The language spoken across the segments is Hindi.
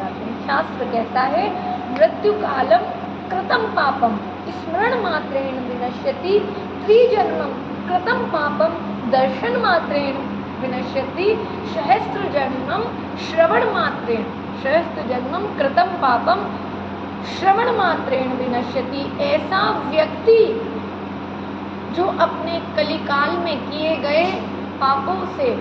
जाते हैं। शास्त्र कहता है मृत्यु कालम कृतम पापम स्मरण मात्रेण विनश्यति, त्रिजन्मम कृतम पापम दर्शन मात्रेण विनश्यति, सहस्त्र जन्मम श्रवण मात्रेण, सहस्त्र जन्मम कृतम पापम श्रवण मात्रेण विनश्यति। ऐसा व्यक्ति जो अपने कलिकाल में किए गए पापों से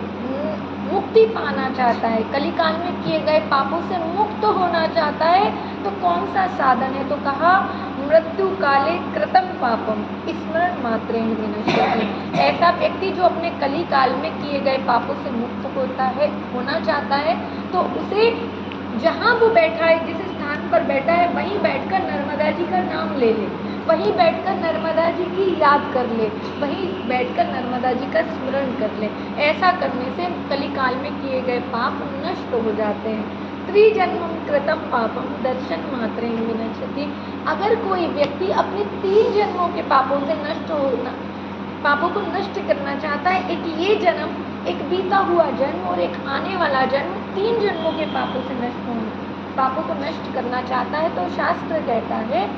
मुक्ति पाना चाहता है, कलिकाल में किए गए पापों से मुक्त होना चाहता है, तो कौन सा साधन है? तो कहा मृत्यु काले कृतम पापम स्मरण मात्रेण विनश्यति। ऐसा व्यक्ति जो अपने कलिकाल में किए गए पापों से मुक्त होना चाहता है, तो उसे जहाँ वो बैठा है, जिस स्थान पर बैठा है, वहीं बैठकर नर्मदा जी का नाम ले ले, वहीं बैठकर नर्मदा जी की याद कर ले, वहीं बैठकर नर्मदा जी का स्मरण कर ले। ऐसा करने से कलिकाल में किए गए पाप नष्ट हो जाते हैं। त्रिजन्मम कृतम पापम दर्शन मात्रेण विनश्यति। अगर कोई व्यक्ति अपने 3 जन्मों के पापों से पापों को नष्ट करना चाहता है, एक ये जन्म, एक बीता हुआ जन्म और एक आने वाला जन्म, 3 जन्मों के पापों को नष्ट करना चाहता है, तो शास्त्र कहता है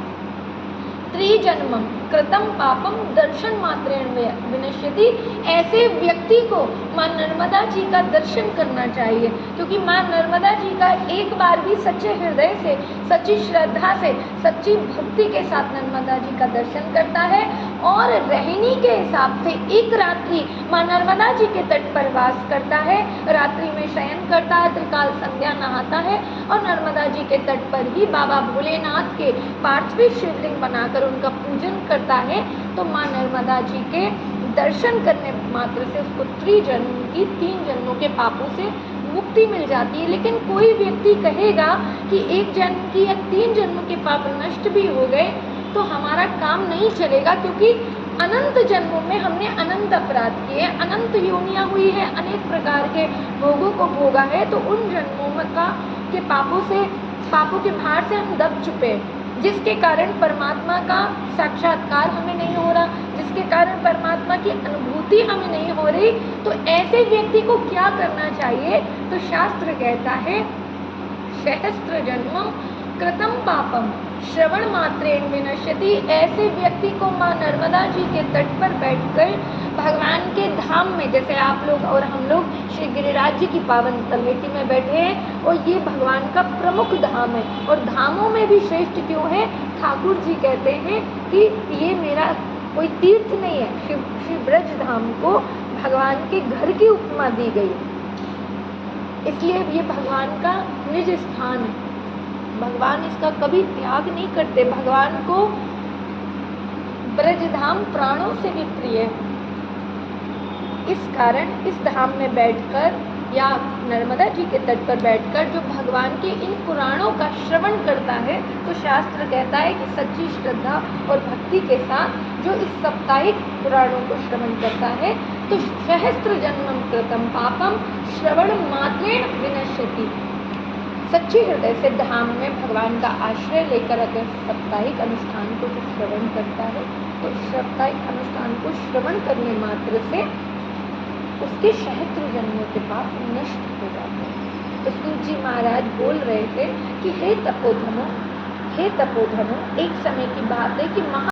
त्रिजन्मम कृतम पापम दर्शन मात्रेण विनश्यति। ऐसे व्यक्ति को माँ नर्मदा जी का दर्शन करना चाहिए, क्योंकि माँ नर्मदा जी का एक बार भी सच्चे हृदय से, सच्ची श्रद्धा से, सच्ची भक्ति के साथ नर्मदा जी का दर्शन करता है और रहनी के हिसाब से एक रात्रि माँ नर्मदा जी के तट पर वास करता है, रात्रि में शयन करता है, त्रिकाल संध्या नहाता है और नर्मदा जी के तट पर ही बाबा भोलेनाथ के पार्थिव शिवलिंग बनाकर उनका पूजन करता है, तो माँ नर्मदा जी के दर्शन करने मात्र से उसको 3 जन्मों के पापों से मुक्ति मिल जाती है। लेकिन कोई व्यक्ति कहेगा कि 1 जन्म की या 3 जन्म के पाप नष्ट भी हो गए तो हमारा काम नहीं चलेगा, क्योंकि अनंत जन्मों में हमने अनंत अपराध किए, अनंत योनियाँ हुई है, अनेक प्रकार के भोगों को भोगा है, तो उन जन्मों के पापों के भार से हम दब चुके हैं, जिसके कारण परमात्मा का साक्षात्कार हमें नहीं हो रहा, जिसके कारण परमात्मा की अनुभूति हमें नहीं हो रही। तो ऐसे व्यक्ति को क्या करना चाहिए? तो शास्त्र कहता है सहस्त्र जन्मम कृतम पापम श्रवण मात्रेण विनश्यति। ऐसे व्यक्ति को माँ नर्मदा जी के तट पर बैठकर भगवान के धाम में, जैसे आप लोग और हम लोग श्री गिरिराज जी की पावन तलहटी में बैठे हैं, और ये भगवान का प्रमुख धाम है, और धामों में भी श्रेष्ठ क्यों है? ठाकुर जी कहते हैं कि ये मेरा कोई तीर्थ नहीं है, श्री ब्रज धाम को भगवान के घर की उपमा दी गई, इसलिए ये भगवान का निज स्थान है। भगवान इसका कभी त्याग नहीं करते, भगवान को ब्रजधाम प्राणों से भी प्रिय है। इस कारण इस धाम में बैठकर या नर्मदा जी के तट पर बैठकर जो भगवान के इन पुराणों का श्रवण करता है, तो शास्त्र कहता है कि सच्ची श्रद्धा और भक्ति के साथ जो इस साप्ताहिक पुराणों को श्रवण करता है, तो सहस्त्र जन्मम कृतम पापम श्रवण मात्रेण विनश्यति। सच्चे हृदय से धाम में भगवान का आश्रय लेकर अगर साप्ताहिक अनुष्ठान को जो श्रवण करता है, तो साप्ताहिक अनुष्ठान को श्रवण करने मात्र से उसके सहस्त्र जन्मों के पाप नष्ट हो जाते हैं। तो सूत जी महाराज बोल रहे थे कि हे तपोधनो, एक समय की बात है कि